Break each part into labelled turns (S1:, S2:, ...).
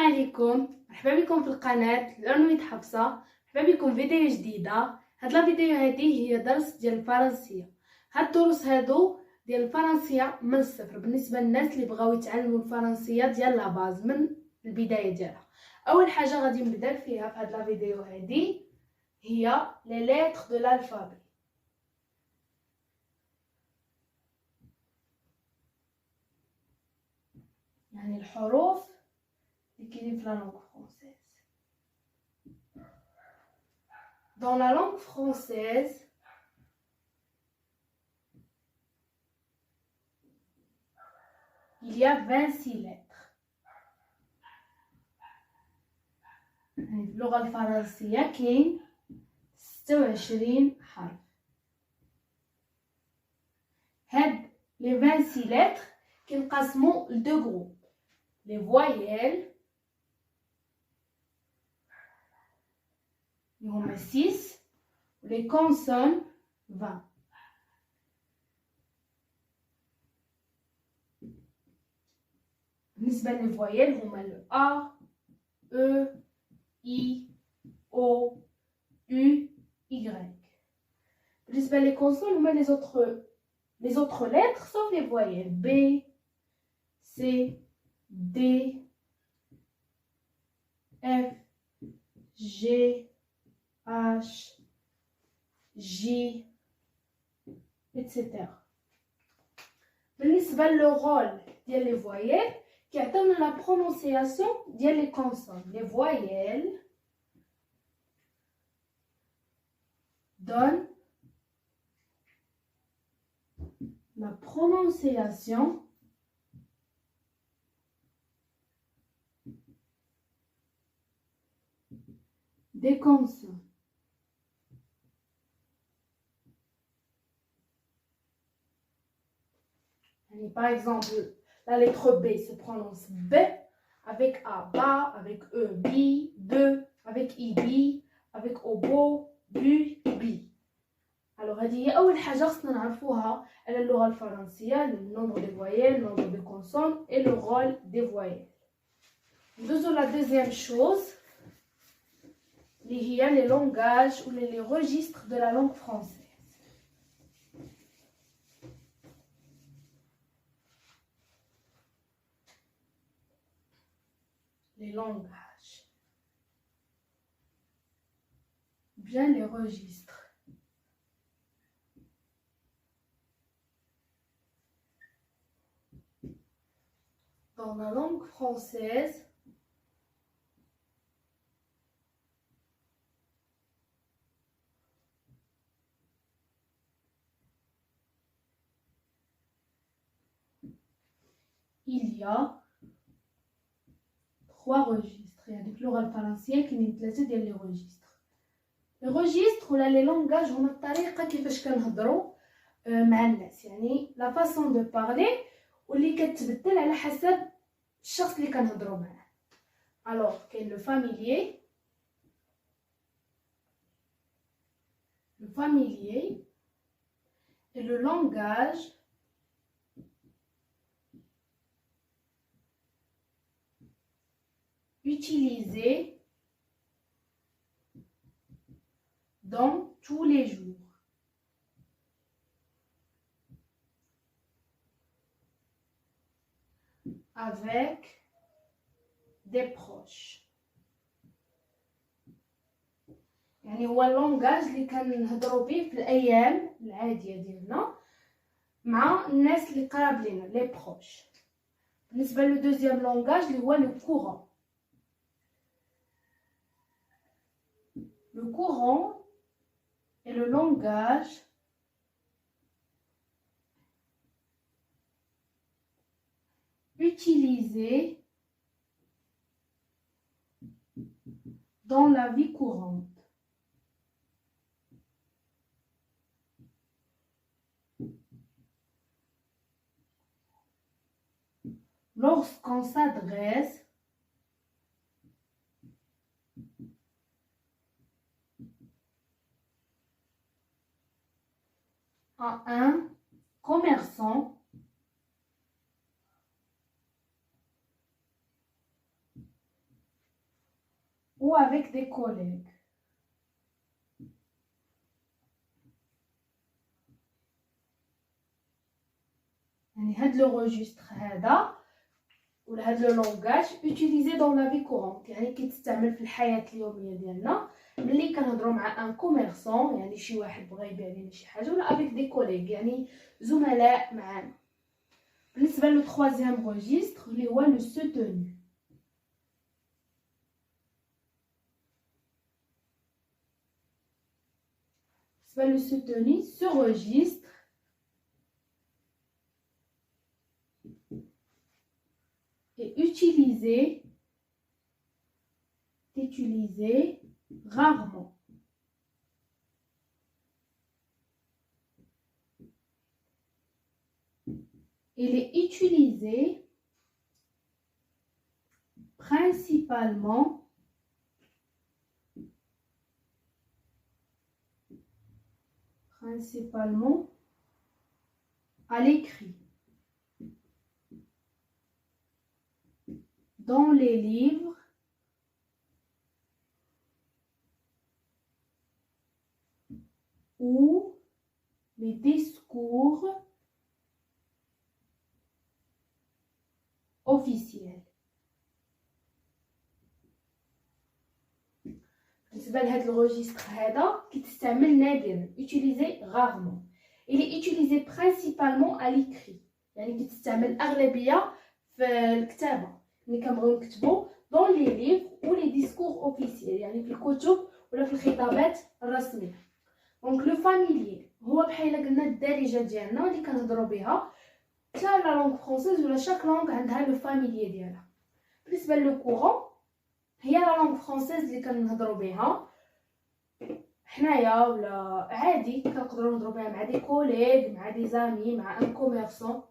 S1: عليكم، مرحبا بكم في القناة العنوية حفصة. مرحبا بكم في فيديو جديدة. هاد الفيديو هذه هي درس ديال الفرنسية. هاد الدروس هادو ديال الفرنسية من الصفر بالنسبة للناس اللي بغاو يتعلموا الفرنسية ديال لاباز من البداية ديالها. اول حاجة غادي نبدا فيها في هاد الفيديو هذه هي لي ليتر دو l'alphabet. يعني الحروف اللي كاينين في لا لونغ فرونسيز. Dans la langue française, il y a 26 lettres. اللغة الفرنسية كاين 26 حرف. هاد les 26 lettres كينقسموا ل 2 groupes. Les voyelles اللي هما 6 و les consonnes 20. بالنسبة للفويل هما ال A, E, I, O, U, Y. بالنسبة لي consonnes هما les autres lettres sauf les voyelles B, C, D, F, G, H, J, etc. بالنسبة للرول ديال لي فويل كيعطيونا لا برونونسياسيون ديال لي كونسون. لي فويل donne la prononciation des consonnes. Par exemple, la lettre B se prononce B, avec A, ba, avec E, bi, be, avec I, bi, avec O, bo, bu, bi. Alors, هذه هي أول حاجة خصنا نعرفوها على اللغة الفرنسية: le nombre des voyelles, le nombre des consonnes et le rôle des voyelles. ندوزو la deuxième chose اللي هي les langages ou les registres de la langue française. Les langages, bien les registres. Dans la langue française, il y a 3 registres. يعني اللغة الفرنسية كاينين 3 ديال لي روجيستر. لي روجيستر ولا لي لونغاج هما الطريقة كيفاش كنهضروا مع الناس، يعني لا فاصون دو بارلي واللي كتبدل على حسب الشخص اللي كنهضروا معاه. الوغ كاين لو فاميليي et le langage utilisé dans tous les jours. Avec des proches. يعني هو اللونغاج اللي كنهضروا به في الايام العاديه ديالنا مع الناس اللي قراب لينا لي بروش. بالنسبه لو دوزيام لونغاج اللي هو لو كورون. Le courant est le langage utilisé dans la vie courante. Lorsqu'on s'adresse à un commerçant ou avec des collègues. يعني هاد لو registre هذا ولا هاد لو لونغاج utilisé dans la vie courante، يعني كيتستعمل في الحياة اليومية ديالنا ملي كنهضروا مع ان كوميرسون، يعني شي واحد بغى يبيع لنا شي حاجه، ولا avec des collègues يعني زملاء معانا. بالنسبه لو troisième registre اللي هو لو soutenu. بالنسبه لو soutenu ce registre est utilisé rarement. Il est utilisé principalement à l'écrit, dans les livres ou les discours officiels. بالنسبه لهذا الريجستر هذا كيتستعمل نادرا، utilisé rarement. il est utilisé principalement à l'écrit، يعني كيتستعمل اغلبيه في الكتابه، ملي كنبغيو نكتبوا dans les livres ou les discours officiels، يعني في الكتب ولا في الخطابات الرسميه. دونك لو فاميليير هو بحال قلنا الدارجه ديالنا اللي كنهضروا بها، حتى لا لونغ فرونسيز ولا شاك لونغ عندها لو فاميليير ديالها. بالنسبه لو كورون هي لا لونغ فرونسيز اللي كنهضروا بها حنايا ولا عادي، كنقدروا نهضروا بها مع دي كوليغ، مع دي زامي، مع ان كوميرسون.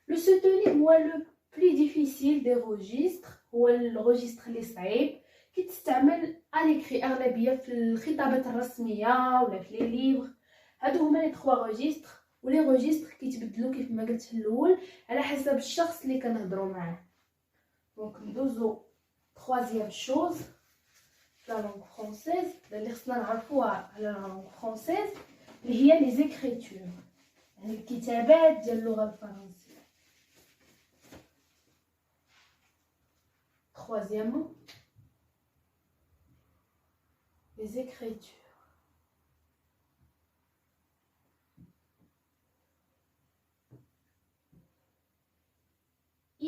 S1: لو سوتوني هو لو بلي ديفيسيل دي روجيستر، هو الروجيستر اللي صعيب، كيتستعمل اليكري اغلبيه في الخطابات الرسميه ولا في لي ليفر. هادو هما لي 3 روجيستر، ولي روجيستر كيتبدلوا كيف ما قلت في الاول على حسب الشخص اللي كنهضروا معاه. دونك ندوزو troisième chose la langue française اللي خصنا نعرفوها على la langue française اللي هي لي زيكريتور، يعني الكتابات ديال اللغه الفرنسيه. troisièmement les écritures.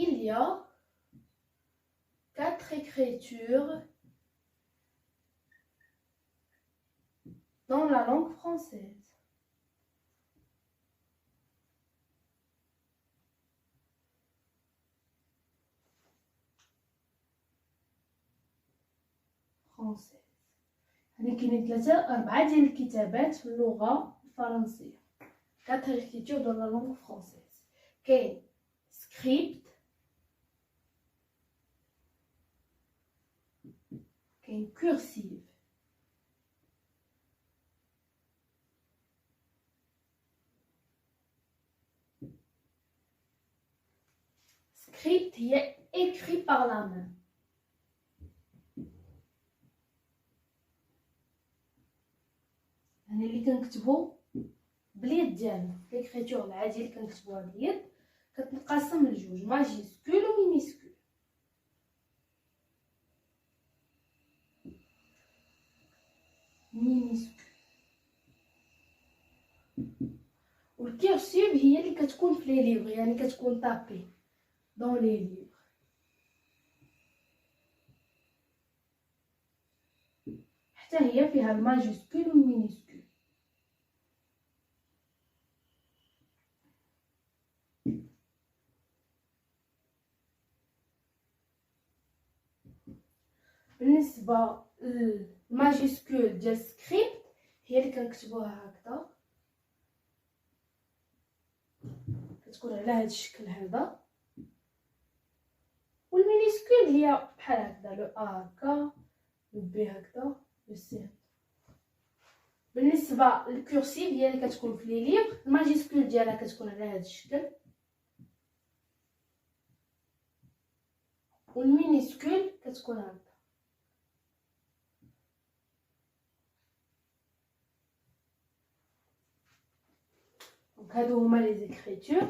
S1: Il y a 4 écritures dans la langue française. يعني كاينين 4 ديال الكتابات في اللغة الفرنسية. 4 écritures dans la langue française. كاين script، كاين cursive، script هي écrit par la main. يعني اللي كنكتبو باليد ديالنا، ليكريتور العاديه اللي كنكتبوها باليد كتنقسم لجوج، ماجيسكول و مينيسكول. والكيرسيف هي اللي كتكون في لي ليفر، يعني كتكون طابي دون لي ليفر. حتى هي فيها الماجيسكول والمينيسكول. بالنسبه للماجيسكول ديال سكريبت هي اللي كنكتبوها هكذا، كتكون على هذا الشكل هذا. والمينيسكول هي بحال هكذا، لو ا هكا، لو بي هكذا، لو سي. بالنسبه للكورسيف هي اللي كتكون في لي ليفر، الماجيسكول ديالها كتكون على هذا الشكل، والمينيسكول كتكون هكذا. دونك هادو هما لي زيكريتور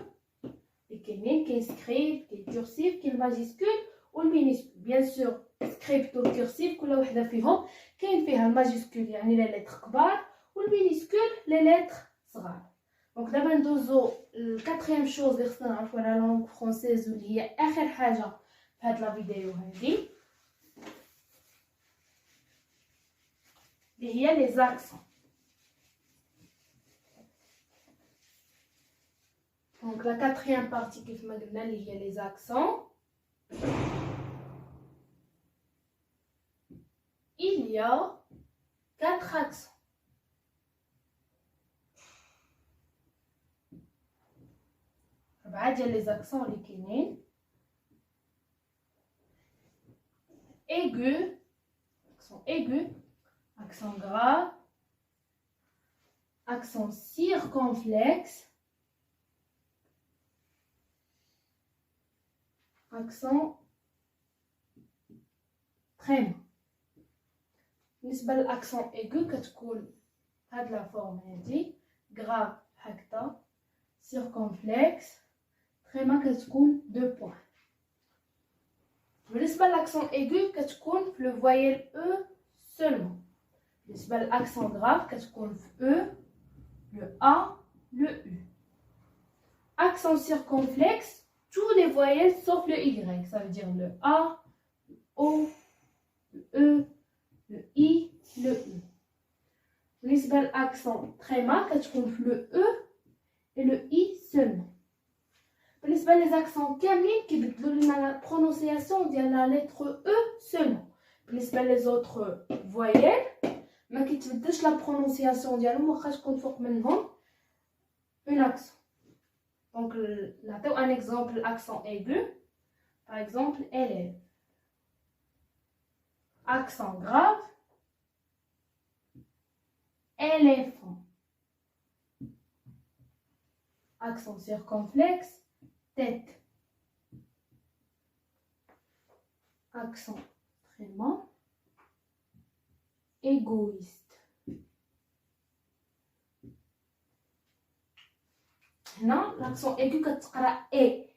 S1: اللي كاينين. كاين سكريبت، كاين كورسيف، كاين ماجيسكول والمينيسكول. بيان سور سكريبت والكورسيف كل وحده فيهم كاين فيها الماجيسكول يعني لي لتر كبار والمينيسكول لي لتر صغار. دونك دابا ندوزو الكاتريام شوز اللي خصنا نعرفو على لا لونغ فرونسيز واللي هي اخر حاجه في هاد لا فيديو هادي، اللي هي لي زاكسون. دونك لا كاتريام بارتي كيف ما قلنا اللي هي لي زاكسون. Il y a 4 accents. Les accents اللي كاينين aigu, accent aigu, accent grave, accent circonflexe, accent tréma. بالنسبه للاكسون ايغو كتكون هاد لا فورم هادي غراف هكذا، سيركونفلكس، تريما كتكون دو بوين. بالنسبه للاكسون ايغو كتكون في لو فويل او سولمون. بالنسبه للاكسون غراف كتكون في او، لو ا، لو او. accent circonflexe, tous les voyelles sauf le y, ça veut dire le a, le o, le e, le i, le u. بالنسبة للأكسون تريما كتكون في لو او et le i seulement. بالنسبة للأكسون كاملين كيبدلو لنا لا برونونسياسيون ديال لا لتر او سولمون. بالنسبة لي زوطخ فويال ما كيتبدلش لا برونونسياسيون ديالهم واخا تكون فوق منهم اون اكسون. دونك نعطيو ان اكزومبل الاكسون ايغو. باغ اكزومبل élève. Accent grave, éléphant. Accent circonflexe, tête. Accent tréma, égoïste. هنا l'accent aigu كتقرا اي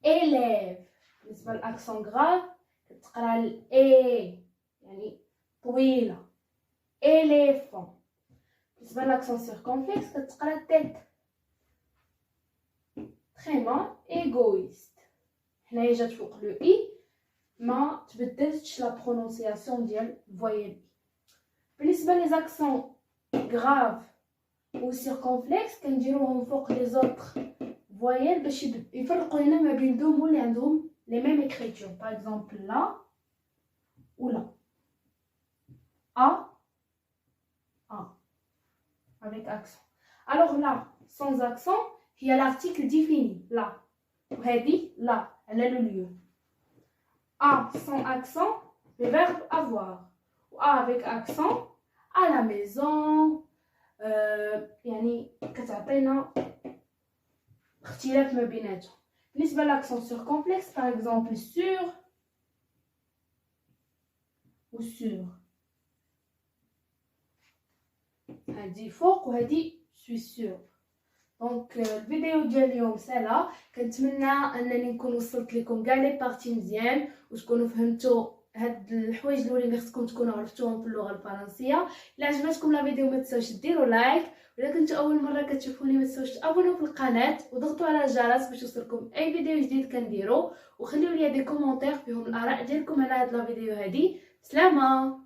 S1: élève. بالنسبه للاكسون غراف كتقرا الاي يعني طويله éléphant. بالنسبه لاكسون سيركونفلكس كتقرا تيت. تريما ايغويست. هنايا جات فوق لو اي ما تبدلتش لا برونونسياسيون ديال فويل. بالنسبه لي زاكسون غراف و سيركونفلكس كنديروهم فوق لي زوطخ فويل باش يفرقوا لنا ما بين دوم اللي عندهم لي ميم écriture. باغ اكزومبل لا ولا A, A, avec accent. Alors là, sans accent, il y a l'article défini, là. Ready, là, elle a le lieu. A sans accent, le verbe avoir. Ou A avec accent, à la maison, يعني كتعطينا اختلاف ما بيناتهم. بالنسبة للاكسون circonflexe, par exemple sur ou sur. هادي فوق وهادي سوي سور. دونك الفيديو ديال اليوم سالا. كنتمنى انني نكون وصلت لكم كاع لي بارتي مزيان وتكونوا فهمتوا هاد الحوايج الاولين اللي خصكم تكونوا عرفتوهم في اللغه الفرنسيه. الا عجبتكم لا فيديو ما تنساوش ديروا لايك، وإلا كنتو اول مره كتشوفوني ما تنساوش تابوناو في القناه وضغطوا على الجرس باش يوصلكم اي فيديو جديد كنديرو، وخليو لي دي كومونتير فيهم الاراء ديالكم على هاد لا فيديو هادي. سلامه.